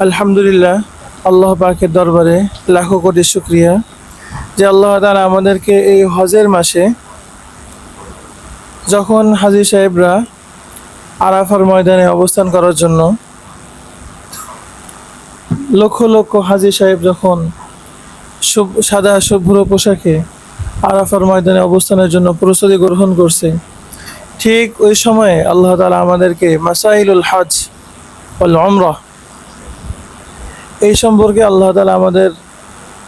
আলহামদুলিল্লাহ, আল্লাহ পাকের দরবারে লাখো কোটি শুকরিয়া যে আল্লাহ তাআলা আমাদেরকে এই হজের মাসে যখন হাজী সাহেবরা আরাফার ময়দানে অবস্থান করার জন্য লক্ষ লক্ষ হাজী সাহেব যখন সাদা শুভ্র পোশাকে আরাফার ময়দানে অবস্থানের জন্য প্রস্তুতি গ্রহণ করছে, ঠিক ওই সময়ে আল্লাহ তাআলা আমাদেরকে মাসাইলুল হজ ওয়াল উমরাহ এই সম্পর্কে আল্লাহ তাআলা আমাদের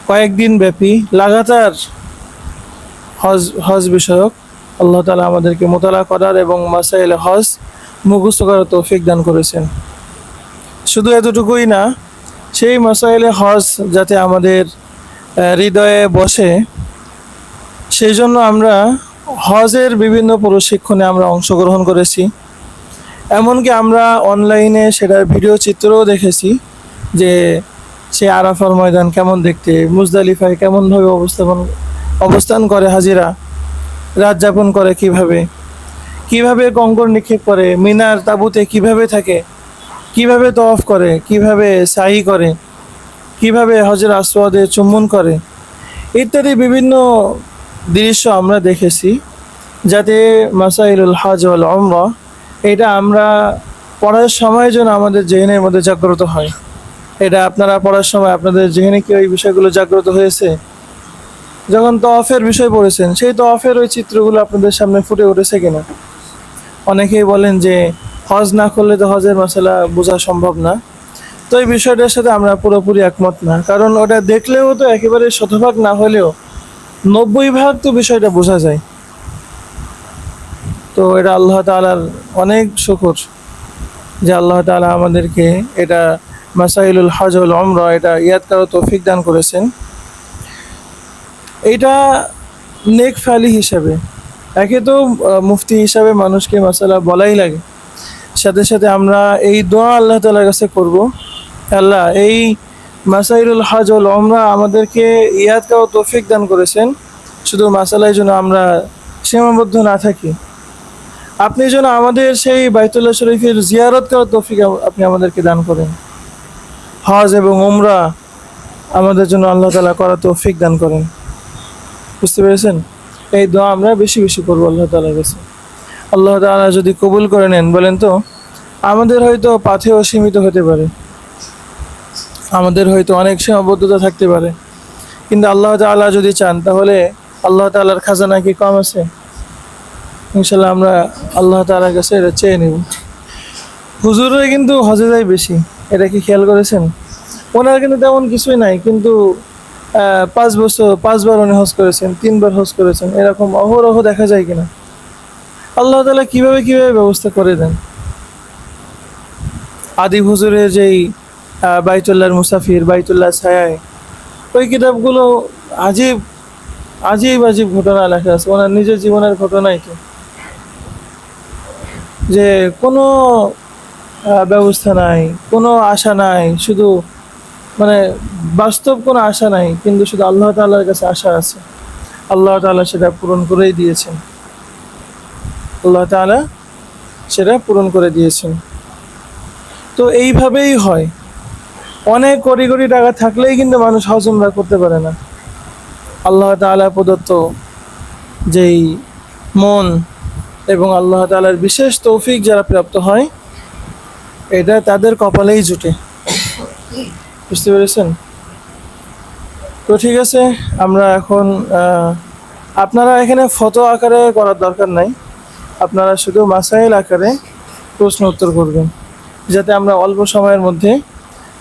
কয়েকদিন ব্যাপী লাগাতার হজ বিষয়ক আল্লাহ তাআলা আমাদেরকে মোতালা করার এবং মাসাইল হজ মুখস্থ করার তৌফিক দান করেছেন। শুধু এতটুকুই না, সেই মাসাইলে হজ যাতে আমাদের হৃদয়ে বসে সেই জন্য আমরা হজের বিভিন্ন প্রশিক্ষণে আমরা অংশগ্রহণ করেছি। এমনকি আমরা অনলাইনে সেটার ভিডিও চিত্রও দেখেছি যে সে আরাফার ময়দান কেমন দেখতে, মুজদালিফায় কেমনভাবে অবস্থান করে হাজিরা, রাত যাপন করে কিভাবে কঙ্কর নিক্ষেপ করে, মিনার তাঁবুতে কিভাবে থাকে, কিভাবে তওয়াফ করে, কিভাবে সাই করে, কিভাবে হজের আসওয়াদে চুম্বন করে, ইত্যাদি বিভিন্ন দৃশ্য আমরা দেখেছি। যাতে মাসাইলুল হজ ওয়াল উমরাহ এটা আমরা পড়ার সময় যেন আমাদের জেহেনের মধ্যে জাগ্রত হয়। এটা আপনারা পড়ার সময় আপনাদের জেহেনে কি ওই বিষয়গুলো জাগ্রত হয়েছে? যখন তওয়াফের বিষয় পড়েছেন, সেই তওয়াফের ওই চিত্রগুলো আপনাদের সামনে ফুটে উঠেছে কিনা? অনেকেই বলেন যে হজ না করলে তো হজের মশলা বোঝা সম্ভব না। তো এই বিষয়টার সাথে আমরা পুরোপুরি একমত না, কারণ ওটা দেখলেও তো একেবারে শতভাগ না হলেও 90% তো বিষয়টা বোঝা যায়। তো এটা আল্লাহ তাআলার অনেক শুকর যে আল্লাহ তাআলা আমাদেরকে এটা মাসাইলুল হজ ওয়াল উমরাহ এটা ইয়াদ করার তৌফিক দান করেছেন। এটা নেক ফালি হিসাবে, একে তো মুফতি হিসাবে মানুষকে মাসালা বলাই লাগে, সাথে সাথে আমরা এই দোয়া আল্লাহ তাআলার কাছে করব, আল্লাহ এই মাসাইলুল হজ ওয়াল উমরাহ আমাদেরকে ইয়াদ করার তৌফিক দান করেছেন, শুধু মাসালায় যেন আমরা সীমাবদ্ধ না থাকি। আপনি যেন আমাদের সেই বাইতুল্লাহ শরীফের জিয়ারত করার তৌফিক আপনি আমাদেরকে দান করেন। হজ এবং উমরা আমাদের জন্য আল্লাহ তাআলা করার তৌফিক দান করেন। বুঝতে পেরেছেন? এই দোয়া আমরা বেশি বেশি করবো আল্লাহ তাআলার কাছে। আল্লাহ তাআলা যদি কবুল করে নেন, বলেন তো আমাদের হয়তো পাথেও সীমিত হতে পারে, আমাদের হয়তো অনেক সীমাবদ্ধতা থাকতে পারে, কিন্তু আল্লাহ তাআলা যদি চান তাহলে আল্লাহ তাআলার খাজানা কি কম আছে? ইনশাল্লাহ আমরা আল্লাহ তাআলার কাছে এটা চেয়ে নেব। হুজুররা কিন্তু হজে যায় বেশি, এটা কি খেয়াল করেছেন? ওনার কিন্তু তেমন কিছুই নাই, কিন্তু 5 বার উনি হজ করেছেন, 3 বার হজ করেছেন, এরকম অহরহ দেখা যায় কিনা? আল্লাহ তাআলা কিভাবে ব্যবস্থা করে দেন। আদি হুজুরের যেই বাইতুল্লাহর মুসাফির, বাইতুল্লাহ ছায়ায়, ওই কিতাবগুলো আজীব আজীব ঘটনা লেখা আছে, ওনার নিজের জীবনের ঘটনাই তো, যে কোনো ব্যবস্থা নাই, কোনো আশা নাই, শুধু মানে বাস্তব কোনো আশা নাই, কিন্তু শুধু আল্লাহ তাআলার কাছে আশা আছে। আল্লাহ তাআলা সেটা পূরণ করেই দিয়েছেন, আল্লাহ তাআলা সেটা পূরণ করে দিয়েছেন। তো এইভাবেই হয়, অনেক কোটি কোটি টাকা থাকলেই কিন্তু মানুষ হজ উমরা করতে পারে না। আল্লাহ তাআলা প্রদত্ত যেই মন এবং আল্লাহ তাআলার বিশেষ তৌফিক যারা প্রাপ্ত হয়, এটা তাদের কপালেই জুটে। বুঝতে পেরেছেন? তো ঠিক আছে, আমরা এখন আপনারা এখানে ফটো আকারে করার দরকার নাই, আপনারা শুধু মাসাইল আকারে প্রশ্ন উত্তর করবেন, যাতে আমরা অল্প সময়ের মধ্যে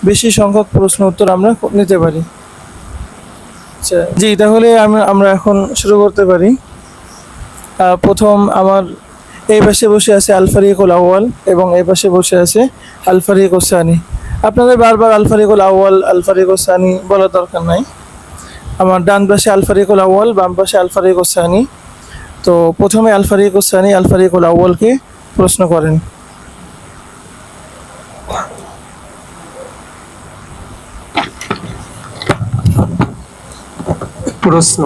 বেশি সংখ্যক প্রশ্ন উত্তর আমরা নিতে পারি। আচ্ছা জি, তাহলে আমরা এখন শুরু করতে পারি। প্রথম আমার এই পাশে বসে আছে আল ফারিকুল আউয়াল এবং এই পাশে বসে আছে আল ফারিকুস সানি। আপনাদের বারবার আল ফারিকুল আউয়াল, আল ফারিকুস সানি বলার দরকার নাই। আমার ডান পাশে আল ফারিকুল আউয়াল, বাম পাশে আল ফারিকুস সানি। তো প্রথমে আল ফারিকুস সানি আল ফারিকুল আউয়ালকে প্রশ্ন করেন। প্রশ্ন: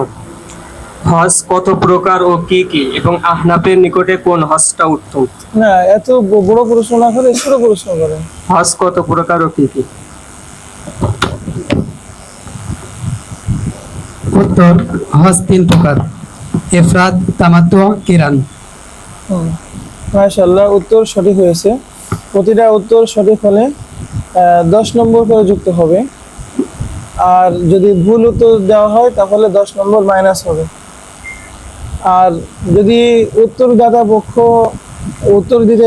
হজ কত প্রকার ও কি কি, এবং আহনাফের নিকটে কোন হজটা উত্তম? না, এত বড় প্রশ্ন না করে ছোট প্রশ্ন করেন। হজ কত প্রকার ও কি কি? উত্তর, হজ 3 প্রকার: ইফরাদ, তামাত্তু, কিরান। মাশাআল্লাহ, উত্তর সঠিক হয়েছে। প্রতিটা উত্তর সঠিক হলে 10 নম্বর করে যুক্ত হবে, আর যদি ভুল উত্তর দেওয়া হয় তাহলে 10 নম্বর মাইনাস হবে। আর যদি উত্তরদাতা পক্ষ উত্তর দিতে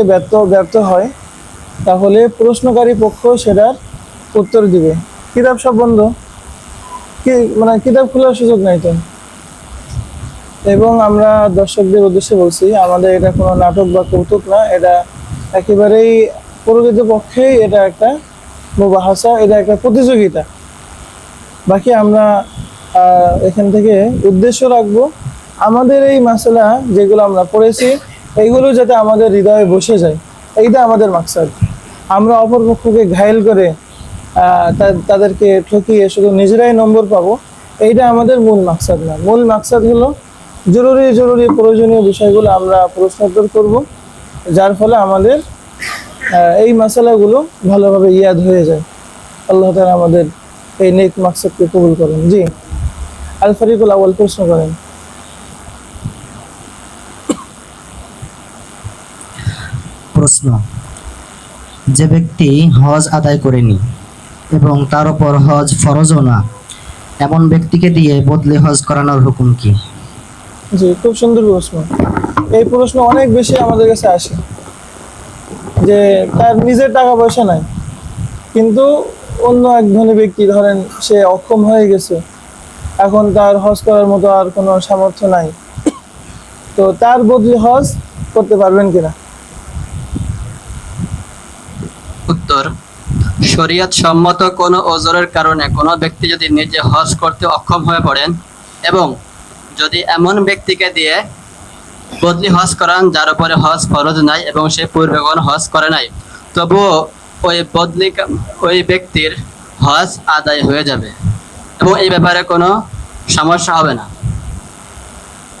ব্যর্থ হয় তাহলে প্রশ্নকারী পক্ষ সেটার উত্তর দিবে। কিতাব সব বন্ধ, কি মানে কিতাব খোলার সুযোগ নাই তো। এবং আমরা দর্শকদের উদ্দেশ্যে বলছি, আমাদের এটা কোনো নাটক বা কৌতুক না, এটা একেবারেই প্রকৃতপক্ষেই এটা একটা মুবাহাসা, এটা একটা প্রতিযোগিতা। বাকি আমরা এখান থেকে উদ্দেশ্য রাখবো আমাদের এই মাসলা যেগুলো আমরা পড়েছি এইগুলো যাতে আমাদের হৃদয়ে বসে যায়, এইটা আমাদের মাকসাদ। আমরা অপরপক্ষকে ঘায়েল করে তাদেরকে ঠকিয়ে শুধু নিজেরাই নম্বর পাবো, এইটা আমাদের মূল মাকসাদ না। মূল মাকসাদ হলো জরুরি প্রয়োজনীয় বিষয়গুলো আমরা প্রশ্নোত্তর করব, যার ফলে আমাদের এই মাসালাগুলো ভালোভাবে ইয়াদ হয়ে যায়। আল্লাহ তাআলা আমাদের এই নেক মাকসাদকে কবুল করেন। জি, আল ফারিকুল আউয়াল প্রশ্ন করেন। প্রশ্ন: যে ব্যক্তি হজ আদায় করেনি এবং তার উপর হজ ফরজও না, এমন ব্যক্তিকে দিয়ে বদলে হজ করানোর হুকুম কি? জি, খুব সুন্দর প্রশ্ন। এই প্রশ্ন অনেক বেশি আমাদের কাছে আসে, যে তার নিজের টাকা পয়সা নাই, কিন্তু অন্য এক ধনী ব্যক্তি, ধরেন সে অক্ষম হয়ে গেছে, এখন তার হজ করার মতো আর কোনো সামর্থ্য নাই, তো তার বদলে হজ করতে পারবেন কিনা? উত্তর: শরীয়ত সম্মত কোনো ওজরের কারণে কোনো ব্যক্তি যদি নিজে হজ করতে অক্ষম হয়ে পড়েন এবং যদি এমন ব্যক্তিকে দিয়ে বদলি হজ করান যার উপরে হজ ফরজ নাই এবং সে পূর্বে কোনো হজ করে নাই, তবুও ওই ব্যক্তির হজ আদায় হয়ে যাবে এবং এই ব্যাপারে কোনো সমস্যা হবে না।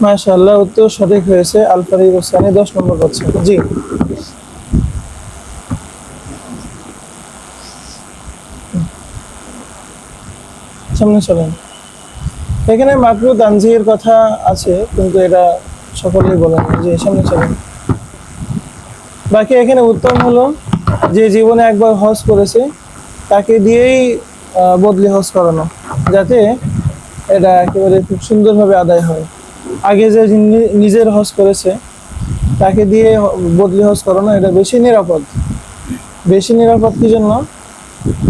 মাশাআল্লাহ, উত্তর সঠিক হয়েছে। আল ফারিক হোসেন 10 নম্বর করছে। জি, সামনে চলেন। এখানে মাকরু তানজিহের কথা আছে, কিন্তু এটা সকলেই বলেন। জি, সামনে চলেন। বাকি এখানে উত্তম হলো যে জীবনে একবার হজ করেছে তাকে দিয়েই বদলি হজ করানো, যাতে এটা একেবারে খুব সুন্দরভাবে আদায় হয়। আগে যে নিজের হজ করেছে তাকে দিয়ে বদলি হজ করানো, এটা বেশি নিরাপদ। বেশি নিরাপদ কি জন্য?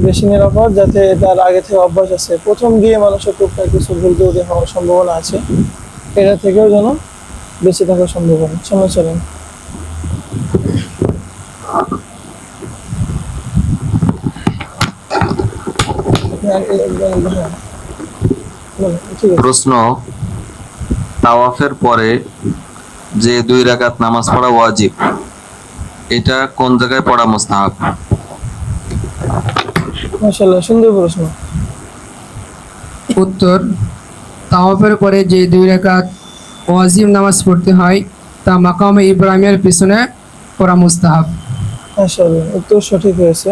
বেশি নিরাপদ যাতে তার আগে থেকে অভ্যাস আছে, প্রথম গিয়ে মানুষের টুকটাক কিছু ভুল ত্রুটি হওয়ার সম্ভাবনা আছে, এটা থেকেও যেন বেঁচে থাকার সম্ভাবনা। সামনে চলেন। ঠিক আছে। প্রশ্ন: তাওয়াফের পরে যে 2 রাকাত নামাজ পড়া ওয়াজিব, এটা কোন জায়গায় পড়া মুস্তাহাব? মাশাআল্লাহ, সুন্দর প্রশ্ন। উত্তর, তাওয়াফের পরে যে 2 রাকাত ওয়াজিব নামাজ পড়তে হয় তা মাকামে ইব্রাহিমের পিছনে পড়া মুস্তাহাব। মাশাআল্লাহ, উত্তর সঠিক হয়েছে।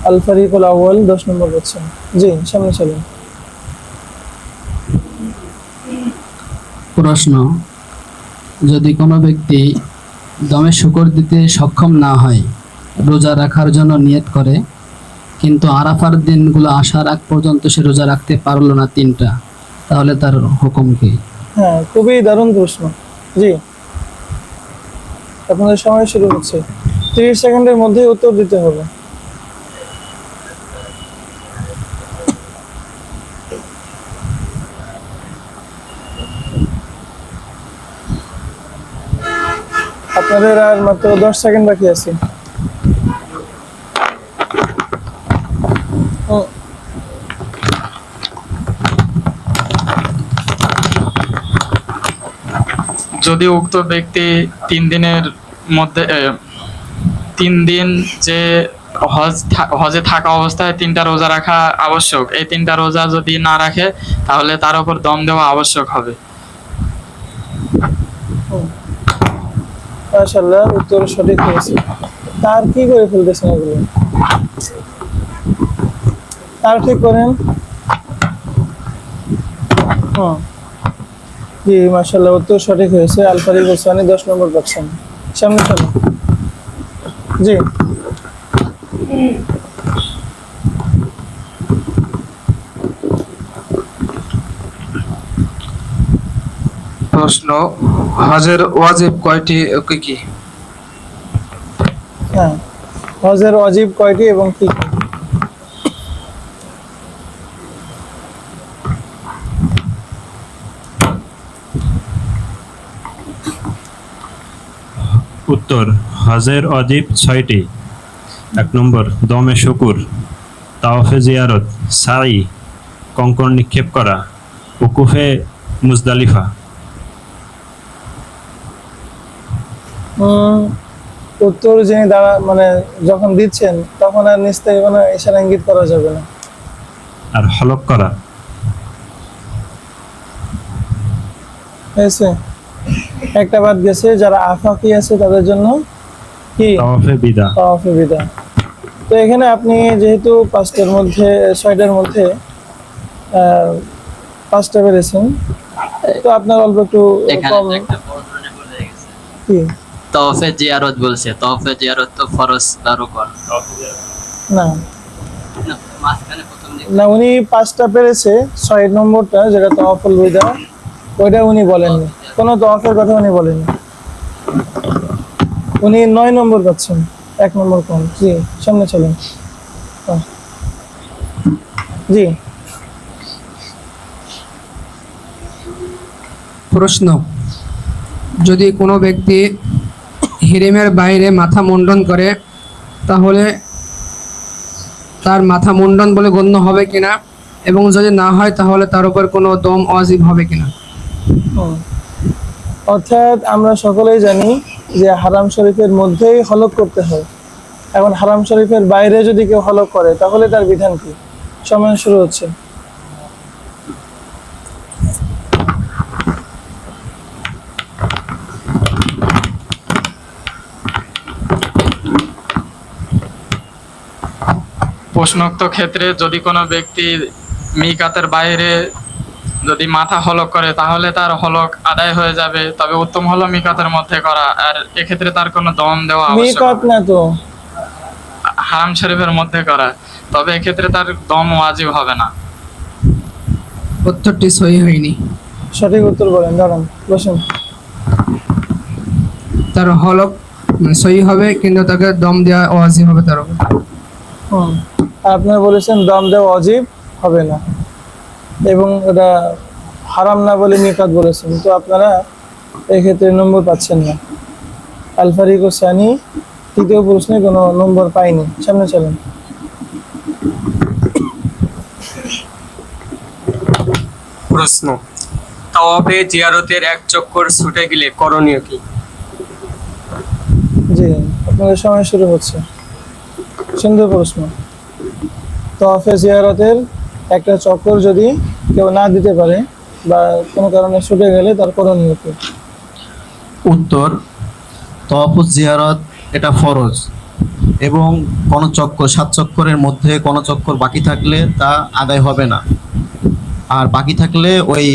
আল ফারিকুল আউয়াল 10 নম্বর করছেন। জি, সামনে চলেন। প্রশ্ন: যদি কোনো ব্যক্তি দমে শুকর দিতে সক্ষম না হয়, রোজা রাখার জন্য নিয়ত করে, কিন্তু আরাফার দিনগুলো আসার আগ পর্যন্ত সে রোজা রাখতে পারলো না 3টা, তাহলে তার হুকুম কি? হ্যাঁ, খুবই দারুণ প্রশ্ন। জি, আপনাদের সময় শুরু হচ্ছে, 30 সেকেন্ডের মধ্যেই উত্তর দিতে হবে। আপনাদের আর মাত্র 10 সেকেন্ড বাকি আছে। যদি উক্ত ব্যক্তি 3 দিনের মধ্যে 3 দিন যে হজে থাকা অবস্থায় 3টা রোজা রাখা আবশ্যক, এই 3টা রোজা যদি না রাখে তাহলে তার উপর দম দেওয়া আবশ্যক হবে। মাশাআল্লাহ, উত্তর সঠিক হয়েছে। তার কি করে ফেলতেছেন এগুলো? তার ঠিক করেন। হুম জি, মাশাআল্লাহ, উত্তর সঠিক হয়েছে। আল ফারিক হোসানি 10 নম্বর পাচ্ছেন। সামনে চলো। জি, প্রশ্ন, হজের ওয়াজিব কয়টি ও কি কি? হ্যাঁ, হজের ওয়াজিব কয়টি এবং কি কি? উত্তর, হজের অজিব 6টি। 1 নম্বর দমে শুকুর, তাওয়াফে জিয়ারত, সাই, কঙ্কর নিক্ষেপ করা, উকুফে মুজদালিফা। উত্তর যিনি মানে যখন দিচ্ছেন তখন আর নিচ থেকে কোনো ইশারা ইঙ্গিত করা যাবে না। আর হলক করা। হয়েছে, একটা বাদ গেছে। যারা আফাকি আছে তাদের জন্য কি তাওয়াফে বিদা। তাওয়াফে বিদা। তো এখানে আপনি যেহেতু 6টার মধ্যে 5টা পেরেছেন, তো আপনার অল্প একটু এখানে কম। তো একটা বড় ধরনের ভুল হয়ে গেছে। কি? তওয়াফে জিয়ারত বলছে, তওয়াফে জিয়ারত তো ফরজ বা রুকন। না না, মাঝখানে প্রথম দিকে না, উনি 5টা পেরেছে। 6 নম্বরটা যেটা তাওয়াফুল বিদা, ওইটা উনি বলেননি, কোনো তাওয়াফের কথা উনি বলেননি। উনি 9 নম্বর পাচ্ছেন, 1 নম্বর কম। জি, সামনে চলেন। জি, প্রশ্ন, যদি কোনো ব্যক্তি হিরেমের বাইরে মাথা মুন্ডন করে তাহলে তার মাথা মুন্ডন বলে গণ্য হবে কিনা, এবং যদি না হয় তাহলে তার উপর কোনো দম ওয়াজিব হবে কিনা? হুম। অর্থাৎ আমরা সকলেই জানি যে হারাম শরীফের মধ্যেই হলক করতে হয়। এখন হারাম শরীফের বাইরে যদি কেউ হলক করে তাহলে তার বিধান কি? সময় শুরু হচ্ছে। প্রশ্নোক্ত ক্ষেত্রে যদি কোনো ব্যক্তি মিকাতের বাইরে যদি মাথা হলক করে তাহলে তার হলক আদায় হয়ে যাবে, তবে উত্তম হলো মিকাতের মধ্যে করা। আর এক্ষেত্রে তার কোনো দম দেওয়া আবশ্যক মিকাত হবে না। না তো, হারাম শরীফের মধ্যে করা, তবে এক্ষেত্রে তার দম ওয়াজিব হবে না। উত্তরটি সহি হয়নি। সঠিক উত্তর বলেন। দাঁড়ান, বসুন। তার হলক সহি হবে, কিন্তু তাকে দম দেওয়া ওয়াজিব হবে তার উপর। আর আপনারা বলেছেন দম দেওয়া অজীব হবে না, এবং এটা হারাম না বলে মিকাত বলেছেন। তো আপনারা এক্ষেত্রে নম্বর পাচ্ছেন না। আল ফারিক হোসানি তৃতীয় প্রশ্নে কোনো নম্বর পাইনি। সামনে চলেন। প্রশ্ন, তাওয়াফে জিয়ারতের 1 চক্কর ছুটে গেলে করণীয় কি? জি, আপনাদের সময় শুরু হচ্ছে। সুন্দর প্রশ্ন। তাওয়াফে জিয়ারতের একটা চক্কর যদি কেউ না দিতে পারে বা কোনো কারণে ছুটে গেলে তার করণীয় কি? উত্তর, তাওয়াফুজ জিয়ারত এটা ফরজ, এবং কোনো চক্কর 7 চক্করের মধ্যে কোনো চক্কর বাকি থাকলে তা আদায় হবে না। আর বাকি থাকলে ওই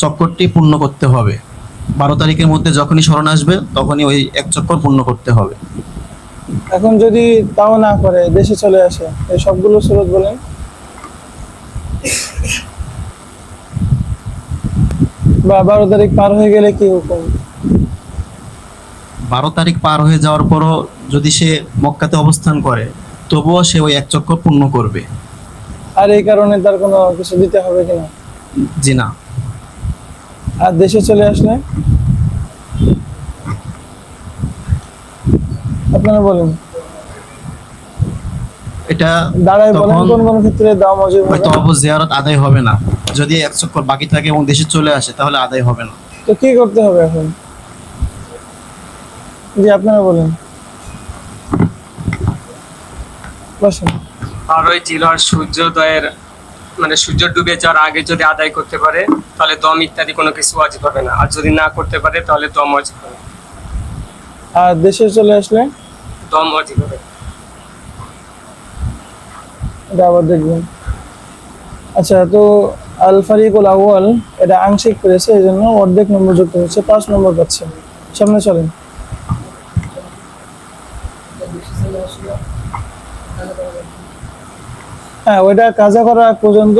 চক্করটি পূর্ণ করতে হবে। 12 তারিখের মধ্যে যখনই স্মরণ আসবে তখনই ওই 1 চক্কর পূর্ণ করতে হবে। এখন যদি তাও না করে দেশে চলে আসে, এই সবগুলো সুরত বলেন। বা 12 তারিখ পার হয়ে গেলে কি হুকুম? 12 তারিখ পার হয়ে যাওয়ার পরও যদি সে মক্কাতে অবস্থান করে তবুও সে ওই 1 চক্কর পূর্ণ করবে। আর এই কারণে তার কোনো কিছু দিতে হবে কিনা? জি না। আর দেশে চলে আসলে আপনারা বলেন। এটা দাঁড়ায় বলেন তখন কোন কোন ক্ষেত্রে দাম অজীব ওই হবে। তাওয়াফুজ জিয়ারত আদায় হবে না। যদি 1 চক্কর বাকি থাকে এবং দেশে চলে আসে তাহলে আদায় হবে না। তো কি করতে হবে এখন? জি, আপনারা বলেন। বসেন। 12ই জিলহজ সূর্যোদয়ের মানে সূর্য ডুবে যাওয়ার আগে যদি আদায় করতে পারে তাহলে দম ইত্যাদি কোনো কিছু ওয়াজিব হবে না, আর যদি না করতে পারে তাহলে দম ওয়াজিব হবে। আর দেশে চলে আসলে দম ওয়াজিব হবে। এটা আবার দেখবেন। আচ্ছা, তো আল ফারিকুল আউয়াল এটা আংশিক পেরেছে, এই জন্য অর্ধেক নম্বর যুক্ত হচ্ছে, 5 নম্বর পাচ্ছে। সামনে চলেন। হ্যাঁ, ওইটা কাজা করার আগ পর্যন্ত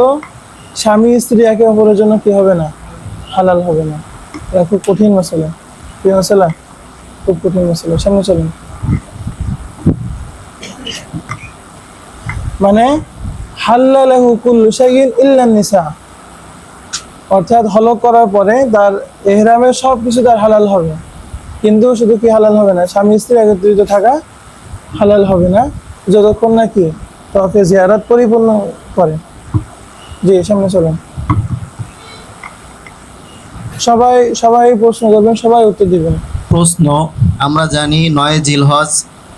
স্বামী স্ত্রী একে অপরের জন্য কি হবে না, হালাল হবে না। এটা খুব কঠিন মশলা। কি মশলা? খুব কঠিন মশলা। সামনে চলেন। মানে হাল্লালাহু কুল্লু শাইইন ইল্লা নিসা, অর্থাৎ হলক করার পরে তার ইহরামের সব কিছু তার হালাল হবে, কিন্তু শুধু কি হালাল হবে না, স্বামী স্ত্রী একত্রিত থাকা হালাল হবে না যতক্ষণ না কি তওয়াফে জিয়ারত পরিপূর্ণ করে। জি, সামনে চলেন। সবাই প্রশ্ন করবেন, সবাই উত্তর দিবেন। প্রশ্ন, আমরা জানি 9 জিলহজ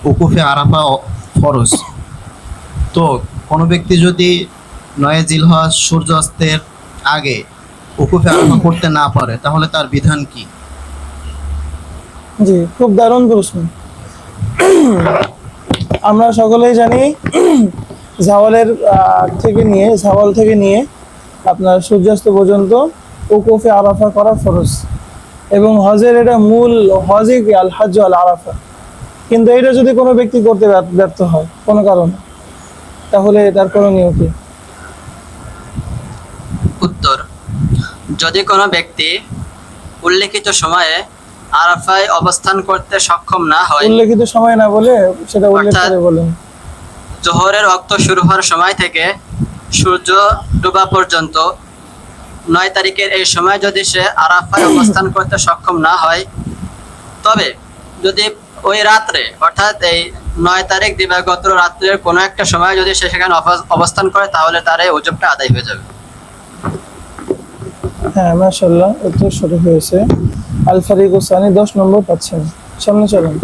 উকুফে আরাফা ফরজ। তো কোনো ব্যক্তি যদি 9 জিলহজ সূর্যাস্তের আগে উকুফে আরাফা করতে না পারে তাহলে তার বিধান কি? জি, খুব দারুণ প্রশ্ন। আমরা সকলেই জানি জাওয়াল থেকে নিয়ে আপনার সূর্যাস্ত পর্যন্ত উকুফে আরাফা করা ফরজ, এবং হজের এটা মূল হজই কি আল হজ্জ আল আরাফা। কিন্তু এটা যদি কোনো ব্যক্তি করতে ব্যর্থ হয় কোনো কারণে, তাহলে তার করণীয় কি? উত্তর, যদি কোনো ব্যক্তি উল্লেখিত সময়ে আরাফায় অবস্থান করতে সক্ষম না হয়, উল্লেখিত সময় না বলে সেটা উল্লেখ করে বলেন। জোহরের ওয়াক্ত শুরু হওয়ার সময় থেকে সূর্য ডোবা পর্যন্ত 9 তারিখের এই সময় যদি সে আরাফায় অবস্থান করতে সক্ষম না হয়, তবে যদি ওই রাত্রে অর্থাৎ এই 9 তারিখ দিবাগত রাত্রের কোনো একটা সময় যদি সে সেখানে অবস্থান করে তাহলে তার এই ওজবটা আদায় হয়ে যাবে। হ্যাঁ, মাশাআল্লাহ, উত্তর সঠিক হয়েছে। আল ফারিকুস সানি 10 নম্বর পাচ্ছেন। সামনে চলেন।